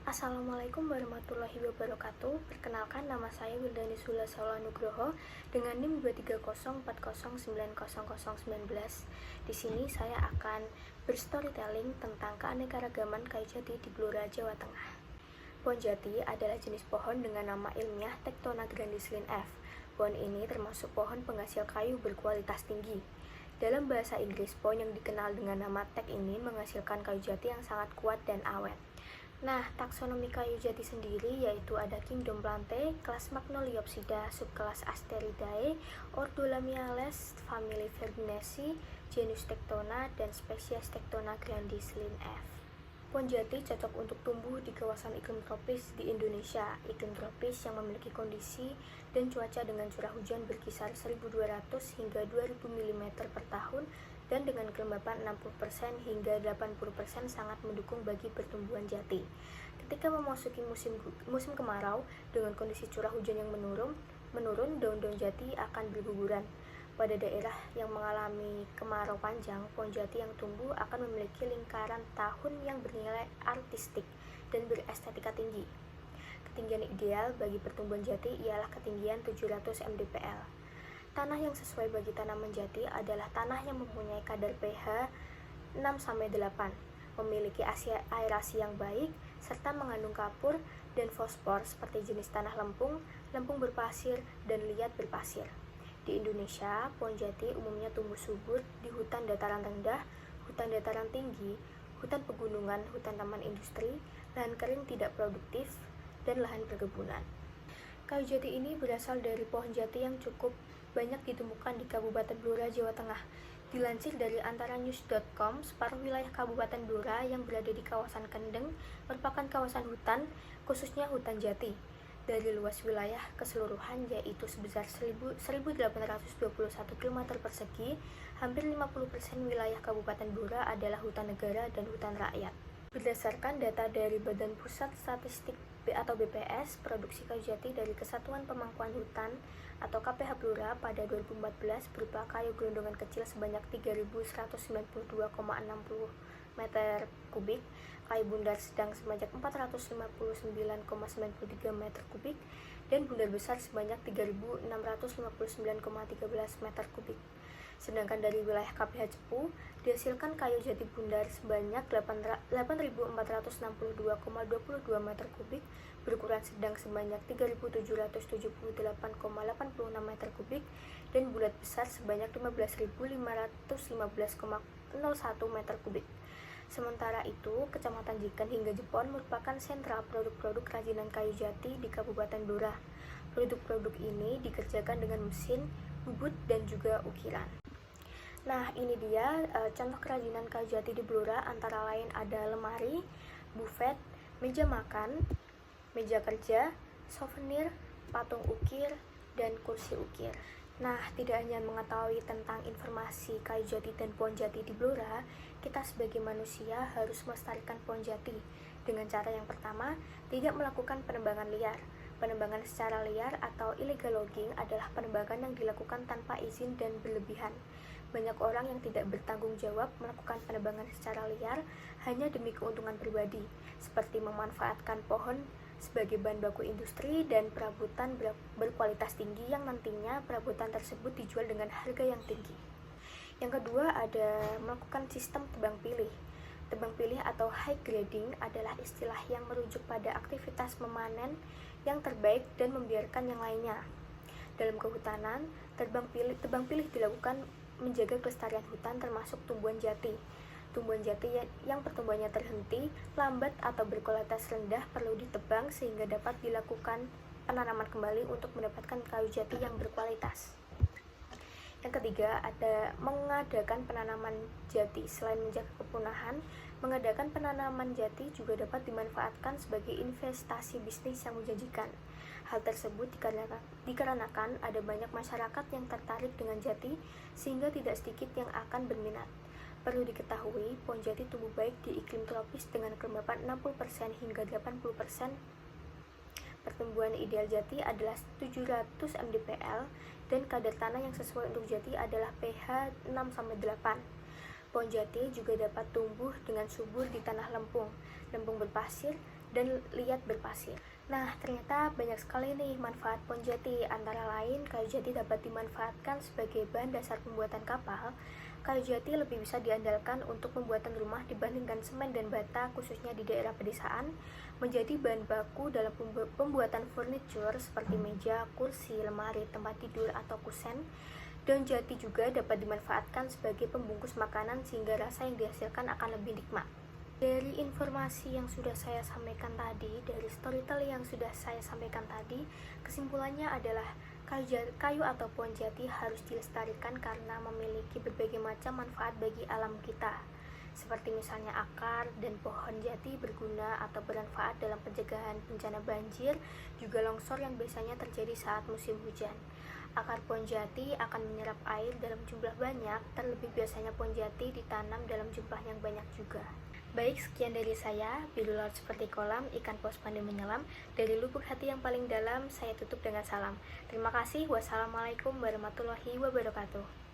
Assalamualaikum warahmatullahi wabarakatuh. Perkenalkan, nama saya Wildani Sula Nugroho dengan NIM 23040900019. Di sini saya akan berstorytelling tentang keanekaragaman kayu jati di Blora, Jawa Tengah. Pohon jati adalah jenis pohon dengan nama ilmiah Tectona grandisline F. Pohon ini termasuk pohon penghasil kayu berkualitas tinggi. Dalam bahasa Inggris, pohon yang dikenal dengan nama Teck ini menghasilkan kayu jati yang sangat kuat dan awet. Nah, taksonomi kayu jati sendiri yaitu ada Kingdom Plantae, kelas Magnoliopsida, subkelas Asteridae, ordo Lamiales, famili Verginaceae, genus Tectona, dan spesies Tectona grandisline F. Pohon jati cocok untuk tumbuh di kawasan iklim tropis di Indonesia. Iklim tropis yang memiliki kondisi dan cuaca dengan curah hujan berkisar 1.200 hingga 2.000 mm per tahun dan dengan kelembapan 60% hingga 80% sangat mendukung bagi pertumbuhan jati. Ketika memasuki musim kemarau dengan kondisi curah hujan yang menurun, daun-daun jati akan berguguran. Pada daerah yang mengalami kemarau panjang, pohon jati yang tumbuh akan memiliki lingkaran tahun yang bernilai artistik dan berestetika tinggi. Ketinggian ideal bagi pertumbuhan jati ialah ketinggian 700 mdpl. Tanah yang sesuai bagi tanaman jati adalah tanah yang mempunyai kadar pH 6-8, memiliki aerasi yang baik, serta mengandung kapur dan fosfor seperti jenis tanah lempung, lempung berpasir, dan liat berpasir. Di Indonesia, pohon jati umumnya tumbuh subur di hutan dataran rendah, hutan dataran tinggi, hutan pegunungan, hutan taman industri, lahan kering tidak produktif, dan lahan perkebunan. Kayu jati ini berasal dari pohon jati yang cukup banyak ditemukan di Kabupaten Blora, Jawa Tengah. Dilansir dari antaranews.com, separuh wilayah Kabupaten Blora yang berada di kawasan Kendeng merupakan kawasan hutan, khususnya hutan jati. Dari luas wilayah keseluruhan yaitu sebesar 1.821 km persegi, hampir 50% wilayah Kabupaten Blora adalah hutan negara dan hutan rakyat. Berdasarkan data dari Badan Pusat Statistik atau BPS, produksi kayu jati dari Kesatuan Pemangkuan Hutan atau KPH Blora pada 2014 berupa kayu gelondongan kecil sebanyak 3.192,60 meter kubik, kayu bundar sedang sebanyak 459,93 meter kubik, dan bundar besar sebanyak 3.659,13 meter kubik. Sedangkan dari wilayah KPH Cepu dihasilkan kayu jati bundar sebanyak 8.462,22 meter kubik, berukuran sedang sebanyak 3.778,86 meter kubik, dan bulat besar sebanyak 15.515,01 meter kubik. Sementara itu, Kecamatan Jiken hingga Jepon merupakan sentra produk-produk kerajinan kayu jati di Kabupaten Blora. Produk-produk ini dikerjakan dengan mesin, bubut, dan juga ukiran. Nah, ini dia contoh kerajinan kayu jati di Blora, antara lain ada lemari, buffet, meja makan, meja kerja, souvenir, patung ukir, dan kursi ukir. Nah, tidak hanya mengetahui tentang informasi kayu jati dan pohon jati di Blora, kita sebagai manusia harus melestarikan pohon jati dengan cara yang pertama, tidak melakukan penebangan liar. Penebangan secara liar atau illegal logging adalah penebangan yang dilakukan tanpa izin dan berlebihan. Banyak orang yang tidak bertanggung jawab melakukan penebangan secara liar hanya demi keuntungan pribadi, seperti memanfaatkan pohon sebagai bahan baku industri dan perabotan berkualitas tinggi yang nantinya perabotan tersebut dijual dengan harga yang tinggi. Yang kedua ada melakukan sistem tebang pilih. Tebang pilih atau high grading adalah istilah yang merujuk pada aktivitas memanen yang terbaik dan membiarkan yang lainnya. Dalam kehutanan, tebang pilih dilakukan menjaga kelestarian hutan termasuk tumbuhan jati. Tumbuhan jati yang pertumbuhannya terhenti, lambat atau berkualitas rendah perlu ditebang sehingga dapat dilakukan penanaman kembali untuk mendapatkan kayu jati yang berkualitas. Yang ketiga ada mengadakan penanaman jati. Selain menjaga kepunahan, mengadakan penanaman jati juga dapat dimanfaatkan sebagai investasi bisnis yang menjanjikan. Hal tersebut dikarenakan ada banyak masyarakat yang tertarik dengan jati sehingga tidak sedikit yang akan berminat. Perlu diketahui, pohon jati tumbuh baik di iklim tropis dengan kelembapan 60% hingga 80%. Pertumbuhan ideal jati adalah 700 mdpl dan kadar tanah yang sesuai untuk jati adalah pH 6-8. Pohon jati juga dapat tumbuh dengan subur di tanah lempung berpasir, dan liat berpasir. Nah, ternyata banyak sekali nih manfaat pohon jati. Antara lain, kayu jati dapat dimanfaatkan sebagai bahan dasar pembuatan kapal. Kayu jati lebih bisa diandalkan untuk pembuatan rumah dibandingkan semen dan bata, khususnya di daerah pedesaan. Menjadi bahan baku dalam pembuatan furniture seperti meja, kursi, lemari, tempat tidur, atau kusen. Daun jati juga dapat dimanfaatkan sebagai pembungkus makanan sehingga rasa yang dihasilkan akan lebih nikmat. Dari informasi yang sudah saya sampaikan tadi, dari storytelling yang sudah saya sampaikan tadi, kesimpulannya adalah kayu atau pohon jati harus dilestarikan karena memiliki berbagai macam manfaat bagi alam kita. Seperti misalnya akar dan pohon jati berguna atau bermanfaat dalam pencegahan bencana banjir, juga longsor yang biasanya terjadi saat musim hujan. Akar pohon jati akan menyerap air dalam jumlah banyak, terlebih biasanya pohon jati ditanam dalam jumlah yang banyak juga. Baik, sekian dari saya. Biru laut seperti kolam, ikan paus pandai menyelam. Dari lubuk hati yang paling dalam, saya tutup dengan salam. Terima kasih. Wassalamualaikum warahmatullahi wabarakatuh.